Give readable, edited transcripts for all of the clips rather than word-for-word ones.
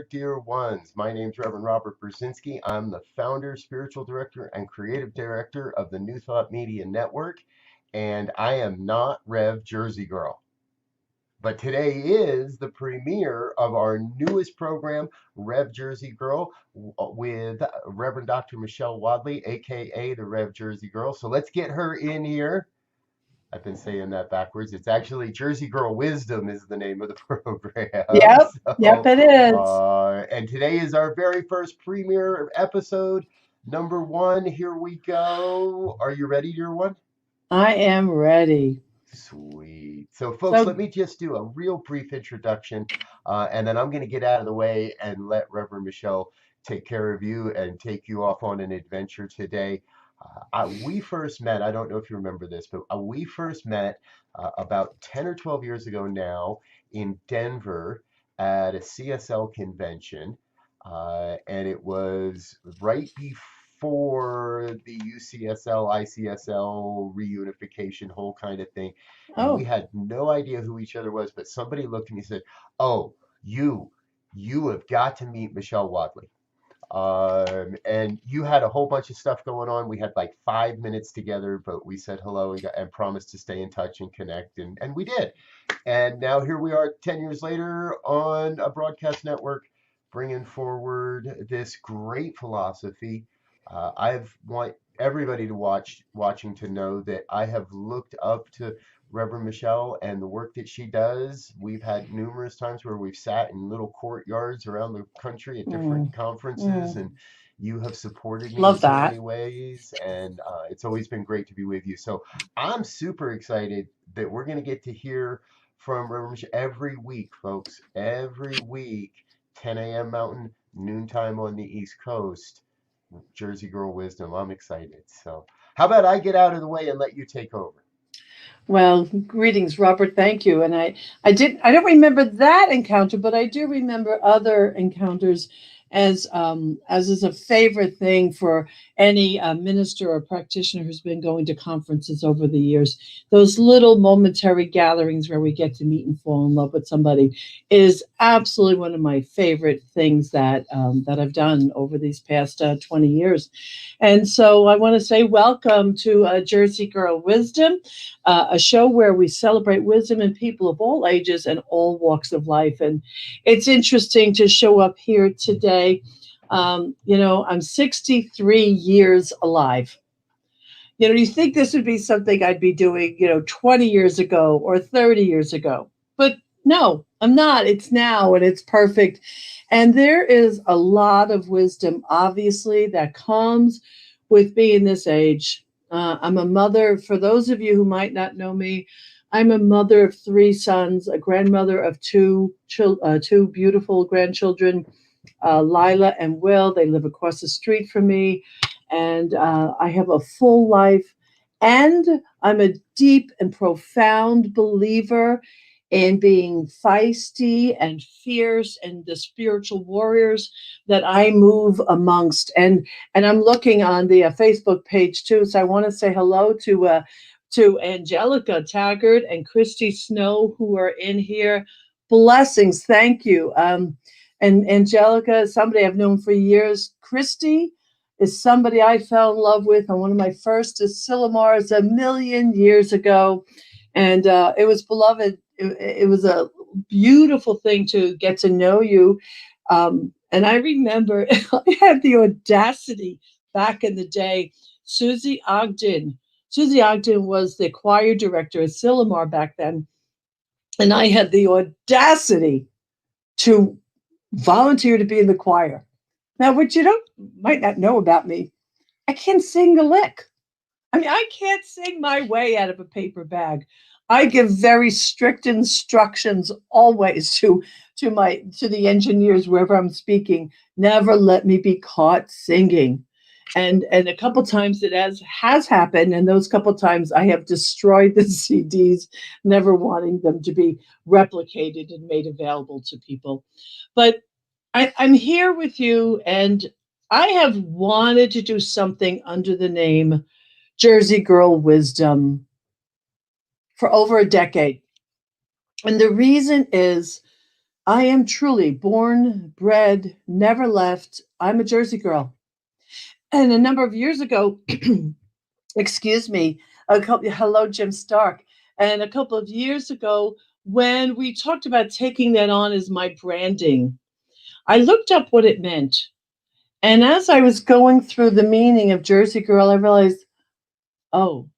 there, dear ones. My name's Reverend Robert Brzezinski. I'm the founder, spiritual director, and creative director of the New Thought Media Network, and I am not Rev Jersey Girl. But today is the premiere of our newest program, Rev Jersey Girl, with Reverend Dr. Michelle Wadleigh, aka the Rev Jersey Girl. So let's get her in here. I've been saying that backwards. It's actually Jersey Girl Wisdom is the name of the program. Yep, yep, it is. And today is our very first premiere episode, number one. Here we go. Are you ready, dear one? I am ready. Sweet. So, folks, let So, me just do a real brief introduction, and then I'm going to get out of the way and let Reverend Michelle take care of you and take you off on an adventure today. We first met, I don't know if you remember this, but we first met about 10 or 12 years ago now in Denver at a CSL convention. And it was right before the UCSL, ICSL reunification, whole kind of thing. And we oh, had no idea who each other was, but somebody looked at me and said, "Oh, you have got to meet Michelle Wadley." And you had a whole bunch of stuff going on. We had like 5 minutes together, but we said hello and promised to stay in touch and connect, and we did. And now here we are 10 years later on a broadcast network bringing forward this great philosophy. I've want everybody to watching to know that I have looked up to Reverend Michelle and the work that she does. We've had numerous times where we've sat in little courtyards around the country at different mm, conferences, and mm. you have supported me in Love so many that. ways, and it's always been great to be with you. So I'm super excited that we're going to get to hear from Reverend Michelle every week, folks. Every week, 10 a.m. Mountain, noontime on the East Coast. Jersey Girl Wisdom. I'm excited. So, how about I get out of the way and let you take over? Well, greetings, Robert. Thank you. And I don't remember that encounter, but I do remember other encounters, as is a favorite thing for any minister or practitioner who's been going to conferences over the years. Those little momentary gatherings where we get to meet and fall in love with somebody is absolutely one of my favorite things that I've done over these past 20 years. And so I want to say welcome to Jersey Girl Wisdom, a show where we celebrate wisdom in people of all ages and all walks of life. And it's interesting to show up here today. I'm 63 years alive. You think this would be something I'd be doing, 20 years ago or 30 years ago. But no, I'm not. It's now and it's perfect. And there is a lot of wisdom, obviously, that comes with being this age. I'm a mother. For those of you who might not know me, I'm a mother of three sons, a grandmother of two beautiful grandchildren, Lila and Will. They live across the street from me, and I have a full life. And I'm a deep and profound believer in being feisty and fierce and the spiritual warriors that I move amongst. And I'm looking on the Facebook page too, so I want to say hello to Angelica Taggart and Christy Snow who are in here. Blessings, thank you. And Angelica is somebody I've known for years. Christy is somebody I fell in love with on one of my first Asilomars a million years ago. And it was beloved. It was a beautiful thing to get to know you. And I remember I had the audacity back in the day. Susie Ogden. Susie Ogden was the choir director at Silomar back then. And I had the audacity to volunteer to be in the choir. Now, what you don't might not know about me, I can't sing a lick. I mean, I can't sing my way out of a paper bag. I give very strict instructions always to the engineers wherever I'm speaking. Never let me be caught singing. And a couple times it has happened, and those couple times I have destroyed the CDs, never wanting them to be replicated and made available to people. But I'm here with you, and I have wanted to do something under the name Jersey Girl Wisdom for over a decade. And the reason is I am truly born, bred, never left. I'm a Jersey girl. And a number of years ago, excuse me, hello, Jim Stark. And a couple of years ago, when we talked about taking that on as my branding, I looked up what it meant. And as I was going through the meaning of Jersey girl, I realized, oh,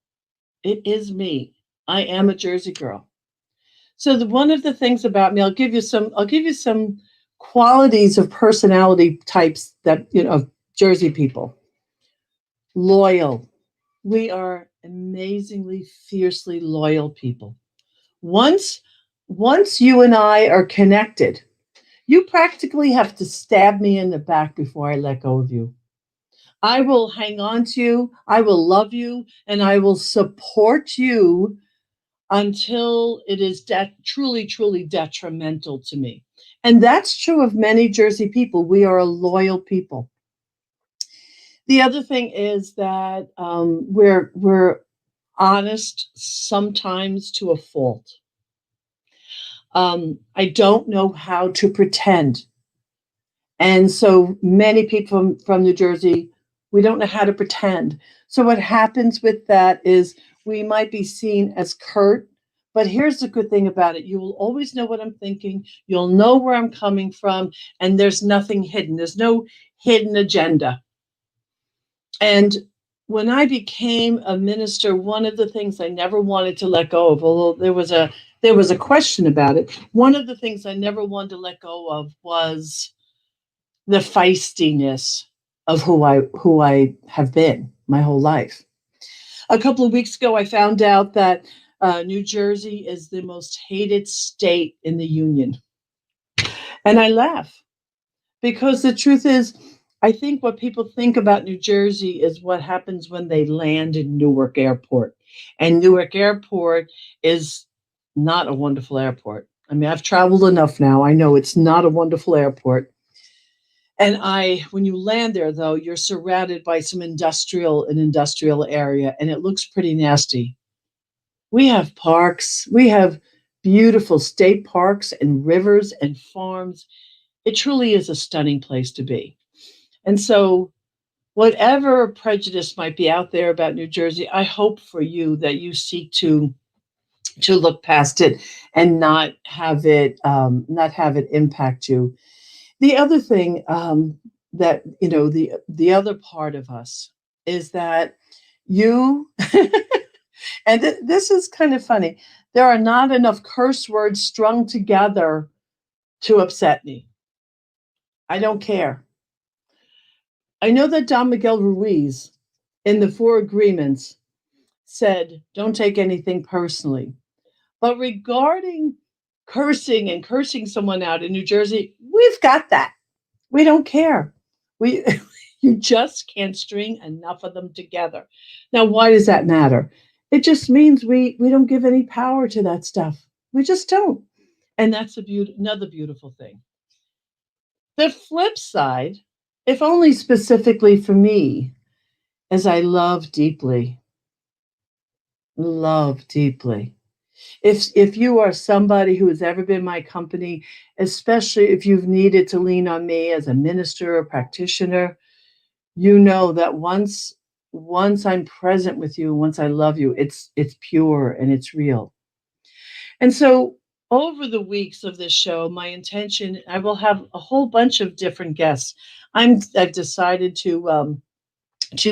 it is me. I am a Jersey girl. So one of the things about me, I'll give you some qualities of personality types that, of Jersey people. Loyal. We are amazingly, fiercely loyal people. Once once you and I are connected, you practically have to stab me in the back before I let go of you. I will hang on to you, I will love you, and I will support you until it is truly, truly detrimental to me. And that's true of many Jersey people. We are a loyal people. The other thing is that we're honest sometimes to a fault. I don't know how to pretend. And so many people from New Jersey, we don't know how to pretend. So what happens with that is we might be seen as curt, but here's the good thing about it. You will always know what I'm thinking. You'll know where I'm coming from, and there's nothing hidden. There's no hidden agenda. And when I became a minister, one of the things I never wanted to let go of, although there was a question about it, one of the things I never wanted to let go of was the feistiness of who I have been my whole life. A couple of weeks ago, I found out that New Jersey is the most hated state in the union, and I laugh because the truth is, I think what people think about New Jersey is what happens when they land in Newark Airport, and Newark Airport is not a wonderful airport. I mean, I've traveled enough now. I know it's not a wonderful airport. And when you land there, though, you're surrounded by an industrial area, and it looks pretty nasty. We have parks, we have beautiful state parks and rivers and farms. It truly is a stunning place to be. And so, whatever prejudice might be out there about New Jersey, I hope for you that you seek to look past it and not have it impact you. The other thing that the other part of us is that you and this is kind of funny. There are not enough curse words strung together to upset me. I don't care. I know that Don Miguel Ruiz in the Four Agreements said, "Don't take anything personally." But regarding cursing and cursing someone out in New Jersey, we've got that. We don't care. We you just can't string enough of them together. Now, why does that matter? It just means we don't give any power to that stuff. We just don't. And that's another beautiful thing. The flip side, if only specifically for me, is I love deeply. If you are somebody who has ever been my company, especially if you've needed to lean on me as a minister or practitioner, you know that once I'm present with you, once I love you, it's pure and it's real. And so over the weeks of this show, my intention, I will have a whole bunch of different guests. I've decided to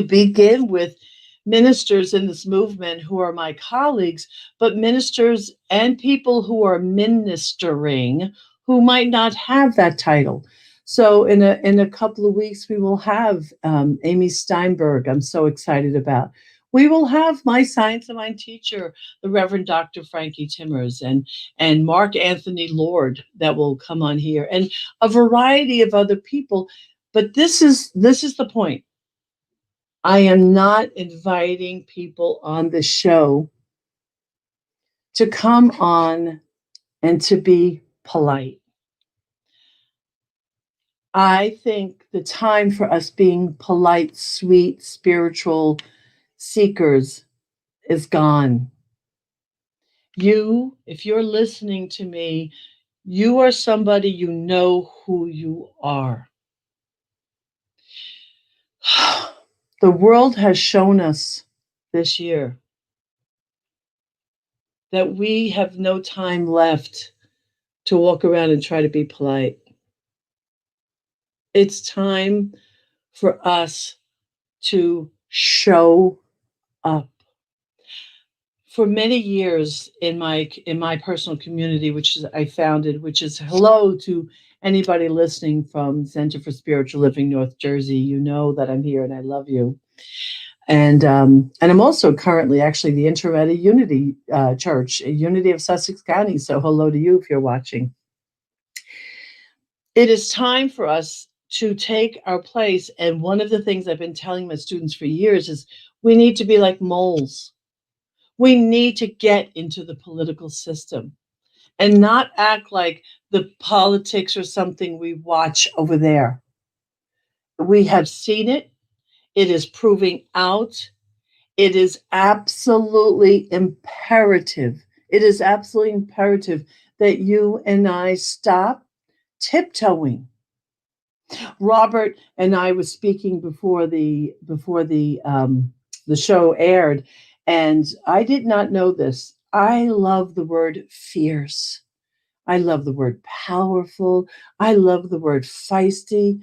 begin with ministers in this movement who are my colleagues, but ministers and people who are ministering who might not have that title. So in a couple of weeks, we will have Amy Steinberg. I'm so excited about. We will have my science of mind teacher, the Reverend Dr. Frankie Timmers, and Mark Anthony Lord that will come on here, and a variety of other people. But this is the point. I am not inviting people on the show to come on and to be polite. I think the time for us being polite, sweet, spiritual seekers is gone. If you're listening to me, You are somebody, you know who you are. The world has shown us this year that we have no time left to walk around and try to be polite. It's time for us to show up. For many years in my personal community, which is I founded, which is hello to anybody listening from Center for Spiritual Living, North Jersey. You know that I'm here and I love you. And I'm also currently actually the interim at a Unity Church, a Unity of Sussex County. So hello to you if you're watching. It is time for us to take our place. And one of the things I've been telling my students for years is we need to be like moles. We need to get into the political system and not act like the politics or something we watch over there. We have seen it. It is proving out. It is absolutely imperative. It is absolutely imperative that you and I stop tiptoeing. Robert and I was speaking before the show aired, and I did not know this. I love the word fierce. I love the word powerful. I love the word feisty.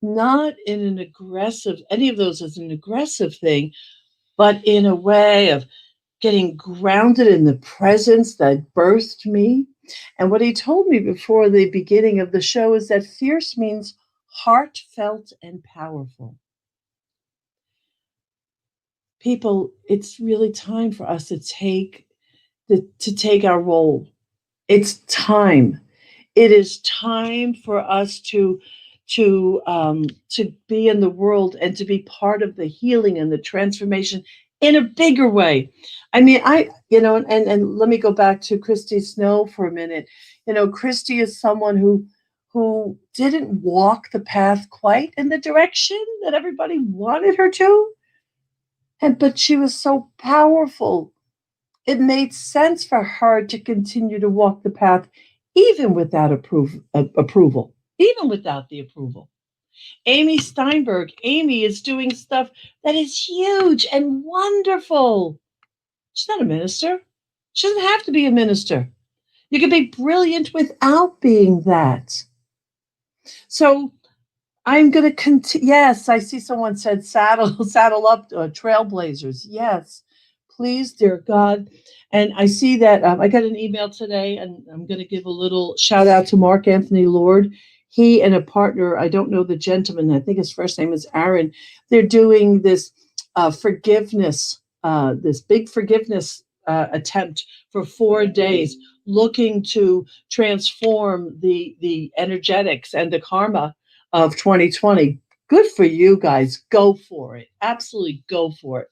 Not in an aggressive, any of those as an aggressive thing, but in a way of getting grounded in the presence that birthed me. And what he told me before the beginning of the show is that fierce means heartfelt and powerful. People, it's really time for us to take our role. It's time. It is time for us to be in the world and to be part of the healing and the transformation in a bigger way. I mean, and let me go back to Christy Snow for a minute. Christy is someone who didn't walk the path quite in the direction that everybody wanted her to, but she was so powerful. It made sense for her to continue to walk the path even without approval, even without the approval. Amy Steinberg, Amy is doing stuff that is huge and wonderful. She's not a minister. She doesn't have to be a minister. You can be brilliant without being that. So I'm going to continue. Yes, I see someone said saddle up, trailblazers. Yes, please, dear God. And I see that I got an email today, and I'm going to give a little shout out to Mark Anthony Lord. He and a partner, I don't know the gentleman, I think his first name is Aaron. They're doing this forgiveness, this big forgiveness attempt for 4 days, looking to transform the energetics and the karma of 2020. Good for you guys. Go for it. Absolutely go for it.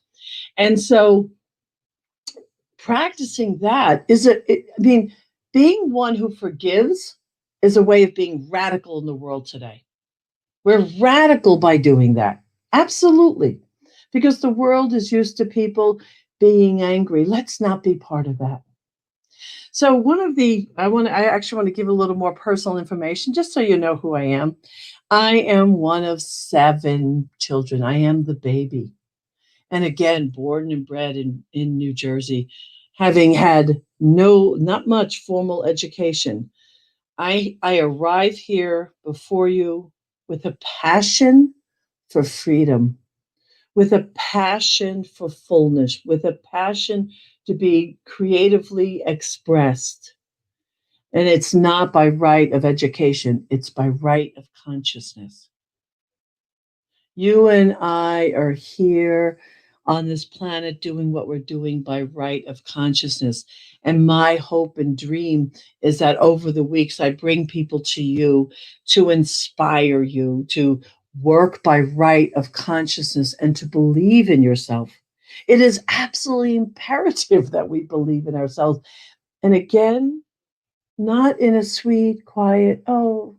And so practicing that I mean, being one who forgives is a way of being radical in the world today. We're radical by doing that. Absolutely. Because the world is used to people being angry. Let's not be part of that. So I actually want to give a little more personal information just so you know who I am. I am one of 7 children. I am the baby. And again, born and bred in New Jersey, having had not much formal education. I arrive here before you with a passion for freedom, with a passion for fullness, with a passion to be creatively expressed. And it's not by right of education, it's by right of consciousness. You and I are here on this planet doing what we're doing by right of consciousness. And my hope and dream is that over the weeks, I bring people to you to inspire you to work by right of consciousness and to believe in yourself. It is absolutely imperative that we believe in ourselves. And again, not in a sweet, quiet, oh,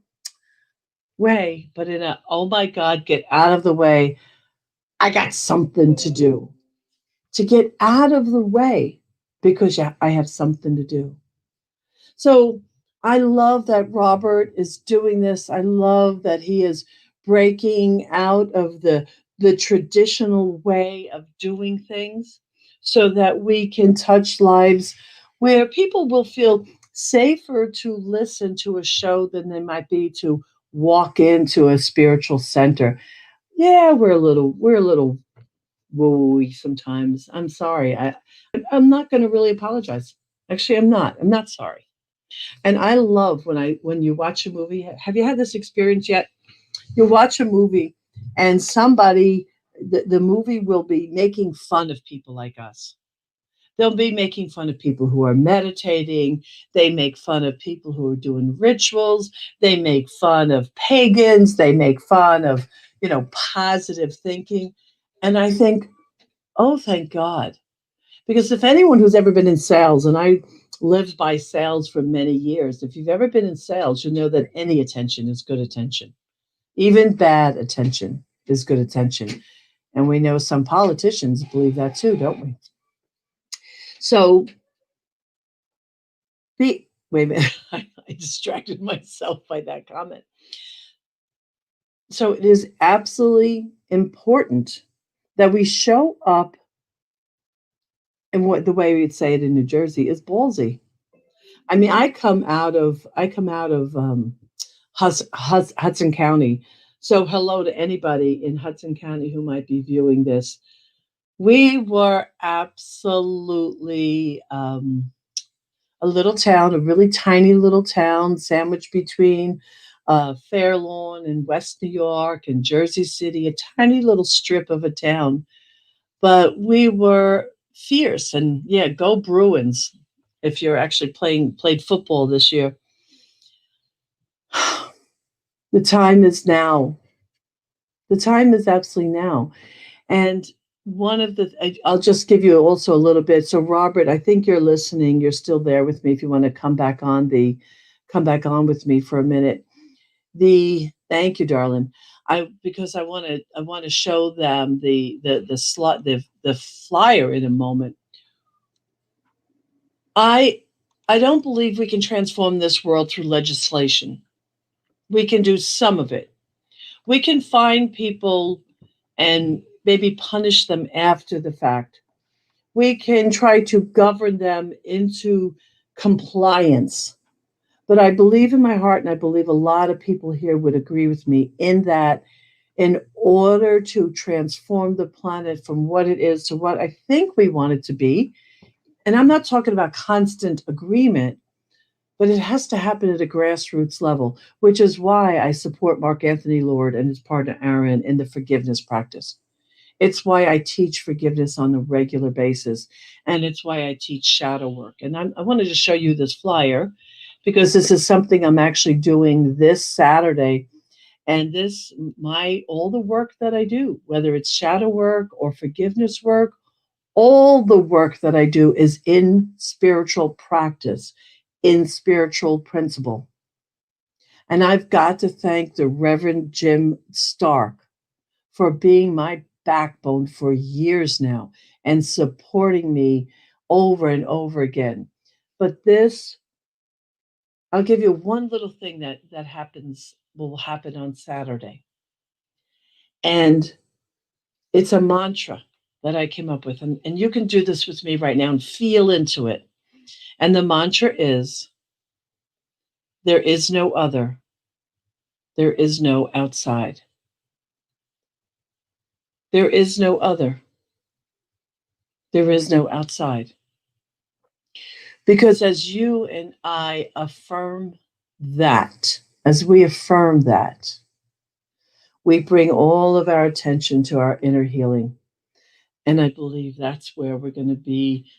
way, but in a, oh my God, get out of the way. I got something to do. To get out of the way because I have something to do. So I love that Robert is doing this. I love that he is breaking out of the traditional way of doing things so that we can touch lives where people will feel safer to listen to a show than they might be to walk into a spiritual center. Yeah, we're a little wooey sometimes. I'm sorry. I'm not going to really apologize. Actually, I'm not. I'm not sorry. And I love when you watch a movie. Have you had this experience yet? You watch a movie and the movie will be making fun of people like us. They'll be making fun of people who are meditating. They make fun of people who are doing rituals. They make fun of pagans. They make fun of, positive thinking. And I think, oh, thank God. Because if anyone who's ever been in sales, and I lived by sales for many years, if you've ever been in sales, you know that any attention is good attention. Even bad attention is good attention. And we know some politicians believe that too, don't we? So, wait a minute, I distracted myself by that comment. So, it is absolutely important that we show up, and what the way we'd say it in New Jersey is ballsy. I mean, I come out of Hudson County. So hello to anybody in Hudson County who might be viewing this. We were absolutely a little town, a really tiny little town, sandwiched between Fair Lawn and West New York and Jersey City, a tiny little strip of a town. But we were fierce, and yeah, go Bruins! If you're actually played football this year, the time is now. The time is absolutely now. And I'll just give you also a little bit. So, Robert, I think you're listening. You're still there with me. If you want to come back on with me for a minute. Thank you, darling. I want to show them the flyer in a moment. I I don't believe we can transform this world through legislation. We can do some of it. We can find people and maybe punish them after the fact. We can try to govern them into compliance. But I believe in my heart, and I believe a lot of people here would agree with me in that in order to transform the planet from what it is to what I think we want it to be, and I'm not talking about constant agreement, but it has to happen at a grassroots level, which is why I support Mark Anthony Lord and his partner Aaron in the forgiveness practice. It's why I teach forgiveness on a regular basis. And it's why I teach shadow work. And I wanted to show you this flyer because this is something I'm actually doing this Saturday. And all the work that I do, whether it's shadow work or forgiveness work, all the work that I do is in spiritual practice, in spiritual principle. And I've got to thank the Reverend Jim Stark for being my backbone for years now and supporting me over and over again. But I'll give you one little thing that will happen on Saturday. And it's a mantra that I came up with. And you can do this with me right now and feel into it. And the mantra is there is no other, there is no outside. There is no other, there is no outside. Because as you and I affirm that, as we affirm that, we bring all of our attention to our inner healing. And I believe that's where we're going to be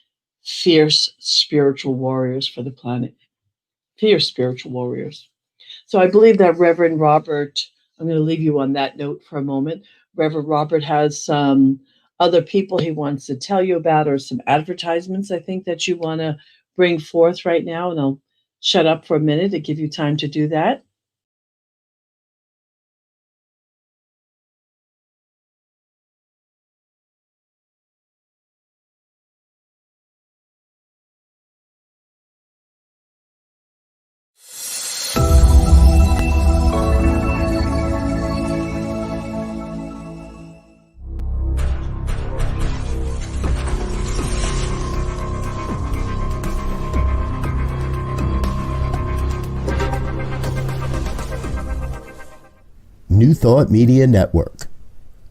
fierce spiritual warriors for the planet. Fierce spiritual warriors. So I believe that Reverend Robert, I'm going to leave you on that note for a moment. Reverend Robert has some other people he wants to tell you about, or some advertisements I think that you want to bring forth right now. And I'll shut up for a minute to give you time to do that. New Thought Media Network.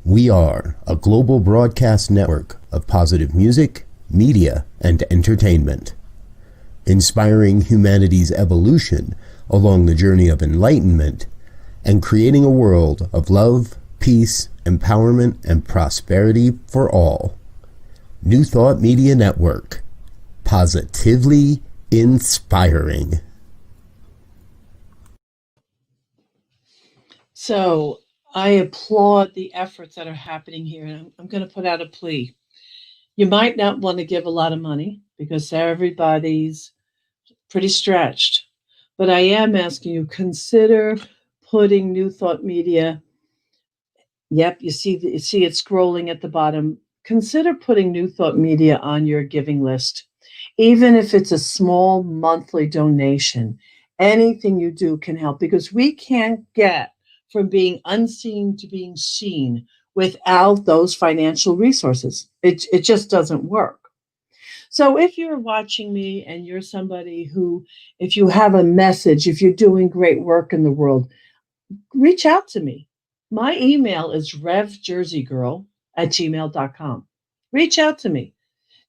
We are a global broadcast network of positive music, media, and entertainment, inspiring humanity's evolution along the journey of enlightenment and creating a world of love, peace, empowerment, and prosperity for all. New Thought Media Network. Positively inspiring. So I applaud the efforts that are happening here, and I'm going to put out a plea. You might not want to give a lot of money because everybody's pretty stretched, but I am asking you consider putting New Thought Media. Yep, you see it scrolling at the bottom. Consider putting New Thought Media on your giving list, even if it's a small monthly donation. Anything you do can help because we can't get from being unseen to being seen without those financial resources. It just doesn't work. So if you're watching me and you're somebody who, if you have a message, if you're doing great work in the world, reach out to me. My email is revjerseygirl@gmail.com. Reach out to me.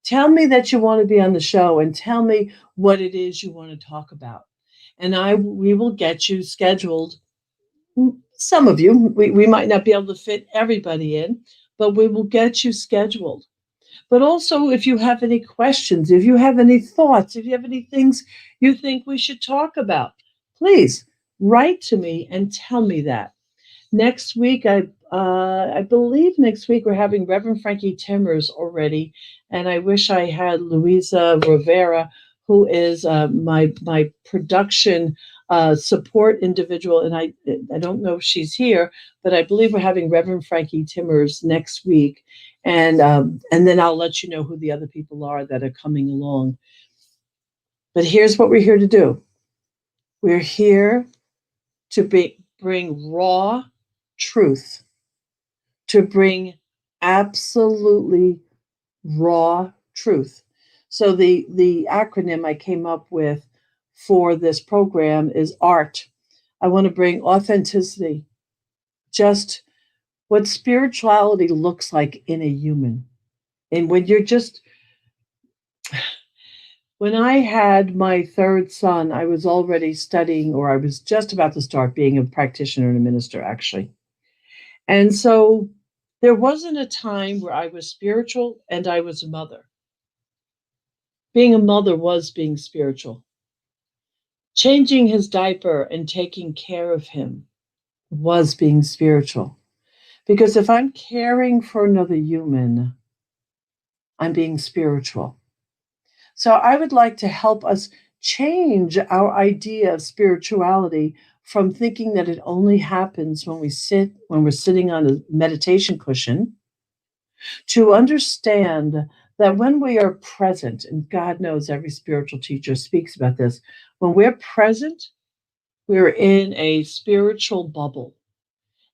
Tell me that you want to be on the show and tell me what it is you want to talk about. And we will get you scheduled. Some of you, we might not be able to fit everybody in, but we will get you scheduled. But also, if you have any questions, if you have any thoughts, if you have any things you think we should talk about, please write to me and tell me that. Next week, I believe next week we're having Reverend Frankie Timmers already, and I wish I had Louisa Rivera, who is my production support individual, and I don't know if she's here, but I believe we're having Reverend Frankie Timmers next week, and then I'll let you know who the other people are that are coming along. But here's what we're here to do. We're here to bring raw truth, to bring absolutely raw truth. So the acronym I came up with for this program is ART. I want to bring authenticity, just what spirituality looks like in a human. And when I had my third son, I was already studying, or I was just about to start being a practitioner and a minister, actually. And so there wasn't a time where I was spiritual and I was a mother. Being a mother was being spiritual. Changing his diaper and taking care of him was being spiritual. Because if I'm caring for another human, I'm being spiritual. So I would like to help us change our idea of spirituality from thinking that it only happens when we're sitting on a meditation cushion, to understand that when we are present, and God knows every spiritual teacher speaks about this, when we're present, we're in a spiritual bubble.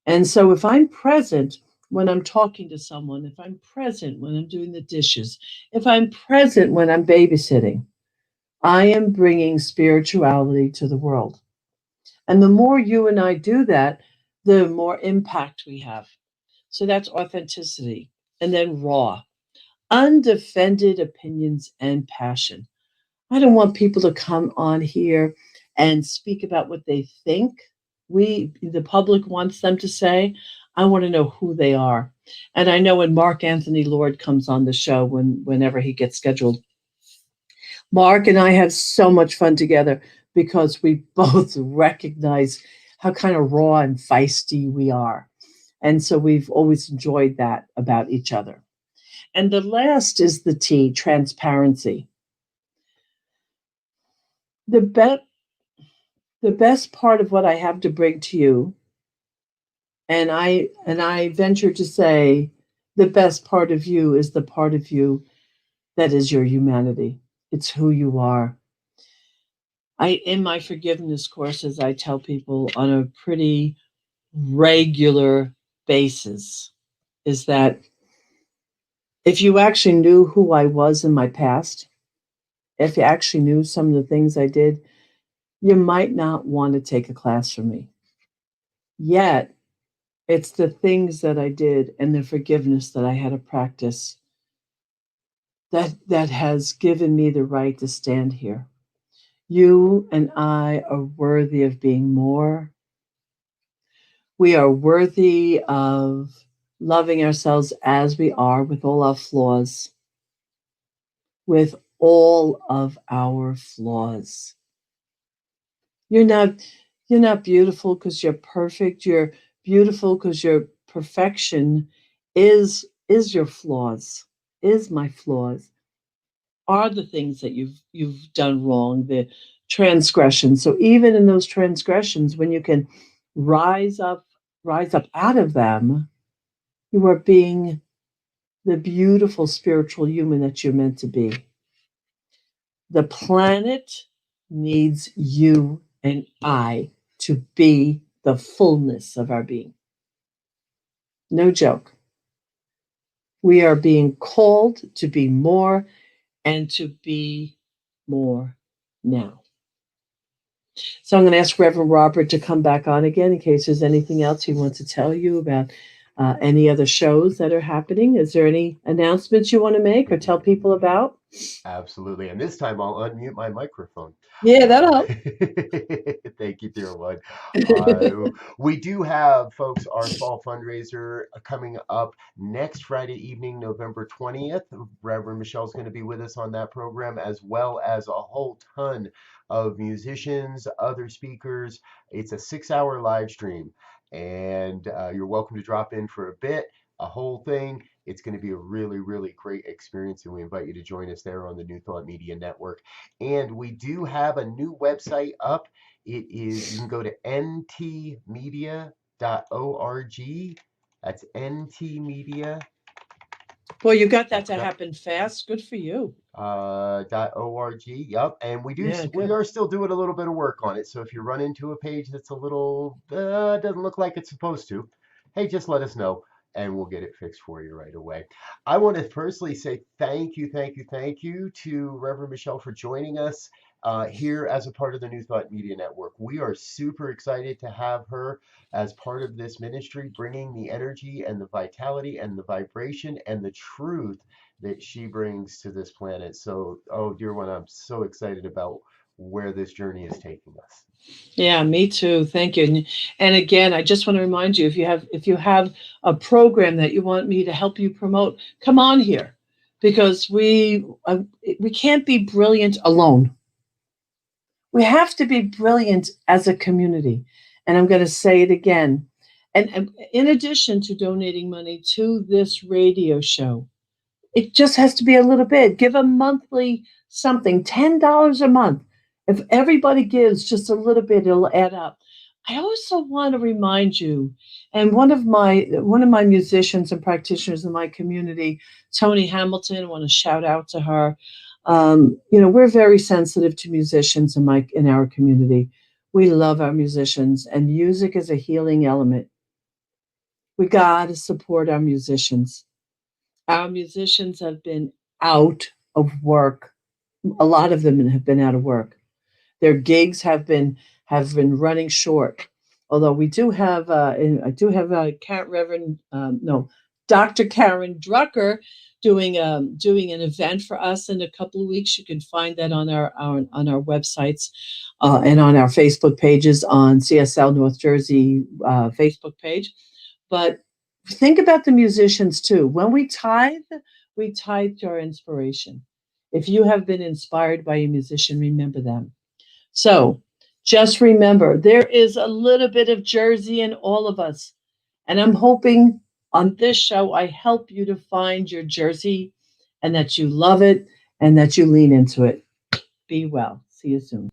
And so if I'm present when I'm talking to someone, if I'm present when I'm doing the dishes, if I'm present when I'm babysitting, I am bringing spirituality to the world. And the more you and I do that, the more impact we have. So that's authenticity. And then raw, undefended opinions and passion. I don't want people to come on here and speak about what they think the public wants them to say. I want to know who they are. And I know when Mark Anthony Lord comes on the show, whenever he gets scheduled, Mark and I have so much fun together because we both recognize how kind of raw and feisty we are. And so we've always enjoyed that about each other. And the last is the T, transparency. The, be- the best part of what I have to bring to you, and I venture to say the best part of you is the part of you that is your humanity. It's who you are. In my forgiveness courses, I tell people on a pretty regular basis is that if you actually knew who I was in my past, if you actually knew some of the things I did, you might not want to take a class from me. Yet, It's the things that I did and the forgiveness that I had to practice that has given me the right to stand here. You and I are worthy of being more. We are worthy of loving ourselves as we are with all our flaws, with all of our flaws. You're not you're not beautiful because you're perfect. You're beautiful because your perfection is your flaws, is my flaws, are the things that you've done wrong, the transgressions. So even in those transgressions, when you can rise up, rise up out of them, you are being the beautiful spiritual human that you're meant to be. The planet needs you and I to be the fullness of our being. No joke. We are being called to be more and to be more now. So I'm going to ask Reverend Robert to come back on again in case there's anything else he wants to tell you about any other shows that are happening. Is there any announcements you want to make or tell people about? Absolutely. And this time I'll unmute my microphone. Yeah, Uh, that'll thank you, dear one. help. We do have, folks, our fall fundraiser coming up next Friday evening, November 20th. Reverend Michelle's going to be with us on that program, as well as a whole ton of musicians, other speakers. It's a 6 hour live stream, and you're welcome to drop in for a bit, a whole thing. It's going to be a really, really great experience, and we invite you to join us there on the New Thought Media Network. And we do have a new website up. It is, you can go to ntmedia.org. That's ntmedia Well, you got that dot to happen fast. Good for you. .org. Yep, and Yeah, we good. are still doing a little bit of work on it. So if you run into a page that's a little doesn't look like it's supposed to, hey, just let us know and we'll get it fixed for you right away. I want to personally say thank you, thank you, thank you to Reverend Michelle for joining us here as a part of the New Thought Media Network. We are super excited to have her as part of this ministry, bringing the energy and the vitality and the vibration and the truth that she brings to this planet. So, oh, dear one, I'm so excited about where this journey is taking us. Yeah, me too. Thank you. And again, I just want to remind you if you have a program that you want me to help you promote, come on here because we can't be brilliant alone. We have to be brilliant as a community. And I'm going to say it again. And in addition to donating money to this radio show, it just has to be a little bit. Give a monthly something, $10 a month. If everybody gives just a little bit, it'll add up. I also want to remind you, and one of my musicians and practitioners in my community, Tony Hamilton, I want to shout out to her. We're very sensitive to musicians in our community. We love our musicians, and music is a healing element. We got to support our musicians. Our musicians have been out of work. A lot of them have been out of work. Their gigs have been running short. Although we do have, I do have Reverend no, Dr. Karen Drucker doing an event for us in a couple of weeks. You can find that on our websites and on our Facebook pages on CSL North Jersey Facebook page. But think about the musicians too. When we tithe to our inspiration. If you have been inspired by a musician, remember them. So just remember, there is a little bit of Jersey in all of us. And I'm hoping on this show, I help you to find your Jersey and that you love it and that you lean into it. Be well. See you soon.